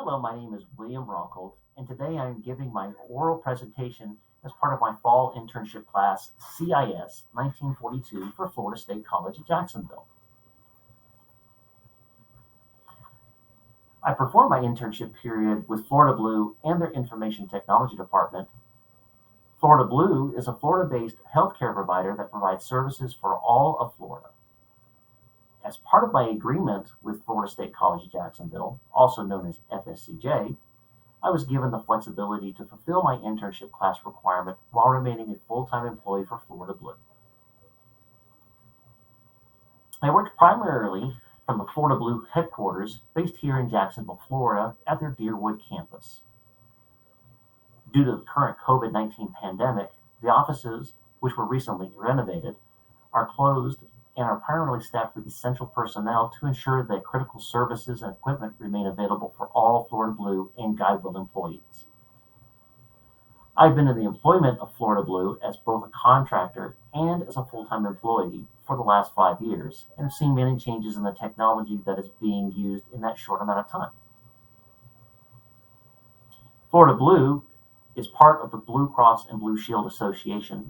Hello, my name is William Ronkold, and today I am giving my oral presentation as part of my fall internship class, CIS 1942 for Florida State College at Jacksonville. I performed my internship period with Florida Blue and their Information Technology Department. Florida Blue is a Florida-based healthcare provider that provides services for all of Florida. As part of my agreement with Florida State College at Jacksonville, also known as FSCJ, I was given the flexibility to fulfill my internship class requirement while remaining a full-time employee for Florida Blue. I worked primarily from the Florida Blue headquarters based here in Jacksonville, Florida at their Deerwood campus. Due to the current COVID-19 pandemic, the offices, which were recently renovated, are closed and are primarily staffed with essential personnel to ensure that critical services and equipment remain available for all Florida Blue and Guidewell employees. I've been in the employment of Florida Blue as both a contractor and as a full-time employee for the last 5 years and have seen many changes in the technology that is being used in that short amount of time. Florida Blue is part of the Blue Cross and Blue Shield Association,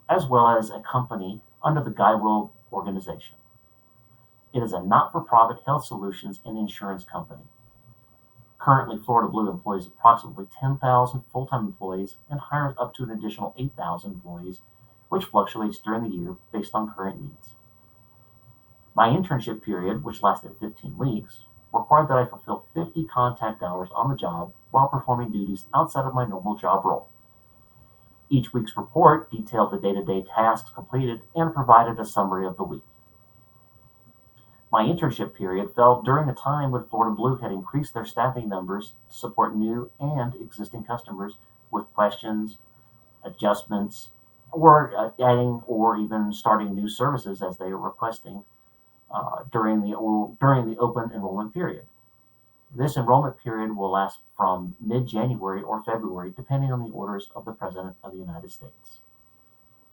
as well as a company under the Guidewell organization. It is a not-for-profit health solutions and insurance company. Currently, Florida Blue employs approximately 10,000 full-time employees and hires up to an additional 8,000 employees, which fluctuates during the year based on current needs. My internship period, which lasted 15 weeks, required that I fulfill 50 contact hours on the job while performing duties outside of my normal job role. Each week's report detailed the day-to-day tasks completed and provided a summary of the week. My internship period fell during a time when Florida Blue had increased their staffing numbers to support new and existing customers with questions, adjustments, or adding or even starting new services as they were requesting during the open enrollment period. This enrollment period will last from mid-January or February, depending on the orders of the President of the United States.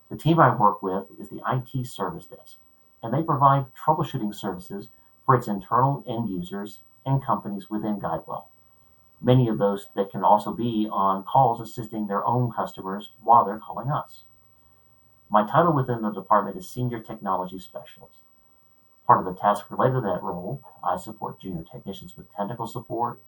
The team I work with is the IT Service Desk, and they provide troubleshooting services for its internal end users and companies within Guidewell. Many of those that can also be on calls assisting their own customers while they're calling us. My title within the department is Senior Technology Specialist. Part of the tasks related to that role, I support junior technicians with technical support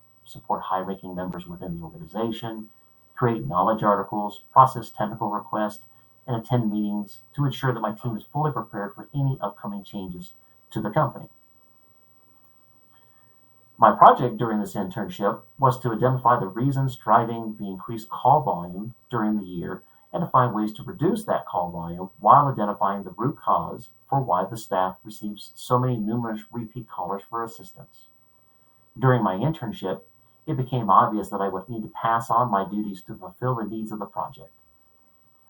high-ranking members within the organization, create knowledge articles, process technical requests, and attend meetings to ensure that my team is fully prepared for any upcoming changes to the company. My project during this internship was to identify the reasons driving the increased call volume during the year and to find ways to reduce that call volume while identifying the root cause for why the staff receives so many numerous repeat callers for assistance. During my internship, it became obvious that I would need to pass on my duties to fulfill the needs of the project.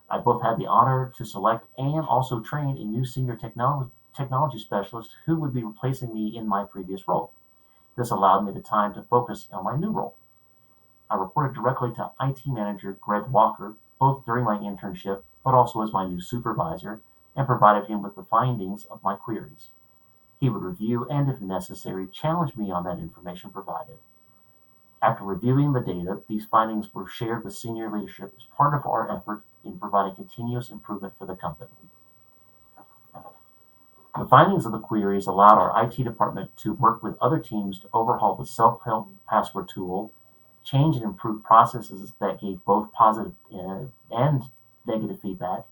I both had the honor to select and also train a new senior technology specialist who would be replacing me in my previous role. This allowed me the time to focus on my new role. I reported directly to IT manager Greg Walker, both during my internship, but also as my new supervisor, and provided him with the findings of my queries. He would review and, if necessary, challenge me on that information provided. After reviewing the data, these findings were shared with senior leadership as part of our effort in providing continuous improvement for the company. The findings of the queries allowed our IT department to work with other teams to overhaul the self-help password tool, change and improve processes that gave both positive and negative feedback.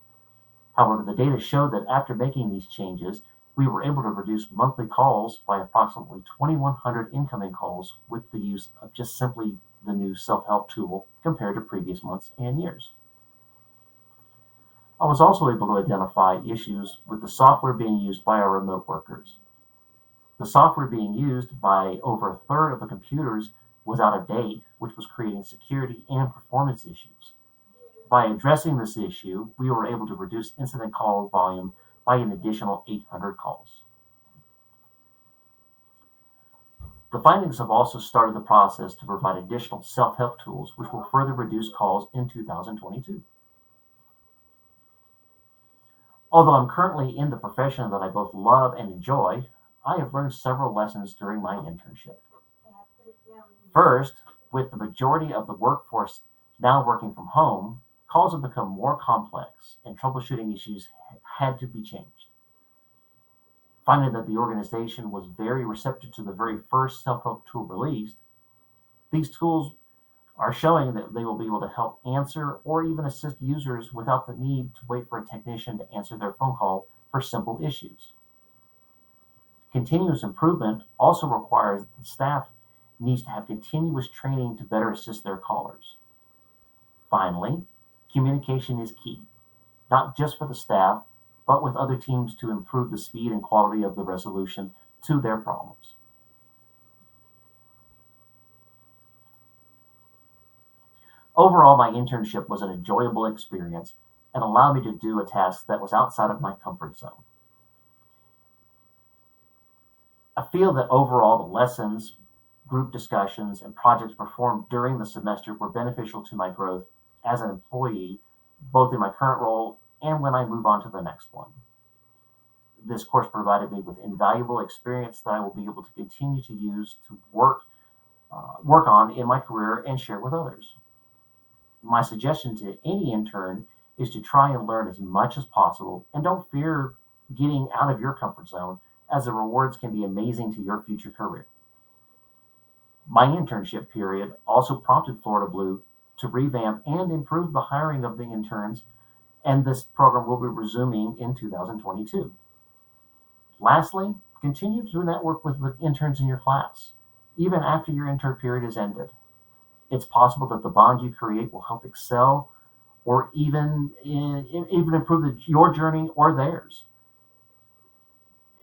However, the data showed that after making these changes, we were able to reduce monthly calls by approximately 2,100 incoming calls with the use of just simply the new self-help tool compared to previous months and years. I was also able to identify issues with the software being used by our remote workers. The software being used by over a third of the computers was out of date, which was creating security and performance issues. By addressing this issue, we were able to reduce incident call volume by an additional 800 calls. The findings have also started the process to provide additional self-help tools, which will further reduce calls in 2022. Although I'm currently in the profession that I both love and enjoy, I have learned several lessons during my internship. First, With the majority of the workforce now working from home, calls have become more complex and troubleshooting issues had to be changed. Finding that the organization was very receptive to the very first self-help tool released, these tools are showing that they will be able to help answer or even assist users without the need to wait for a technician to answer their phone call for simple issues. Continuous improvement also requires that the staff needs to have continuous training to better assist their callers. Finally, communication is key, not just for the staff, but with other teams to improve the speed and quality of the resolution to their problems. Overall, my internship was an enjoyable experience and allowed me to do a task that was outside of my comfort zone. I feel that overall the lessons, group discussions, and projects performed during the semester were beneficial to my growth as an employee, both in my current role and when I move on to the next one. This course provided me with invaluable experience that I will be able to continue to use to work on in my career and share with others. My suggestion to any intern is to try and learn as much as possible and don't fear getting out of your comfort zone, as the rewards can be amazing to your future career. My internship period also prompted Florida Blue to revamp and improve the hiring of the interns, and this program will be resuming in 2022. Lastly, continue to network with the interns in your class, even after your intern period is ended. It's possible that the bond you create will help excel or even improve your journey or theirs.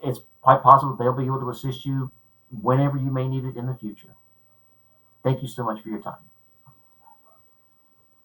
It's quite possible they'll be able to assist you whenever you may need it in the future. Thank you so much for your time.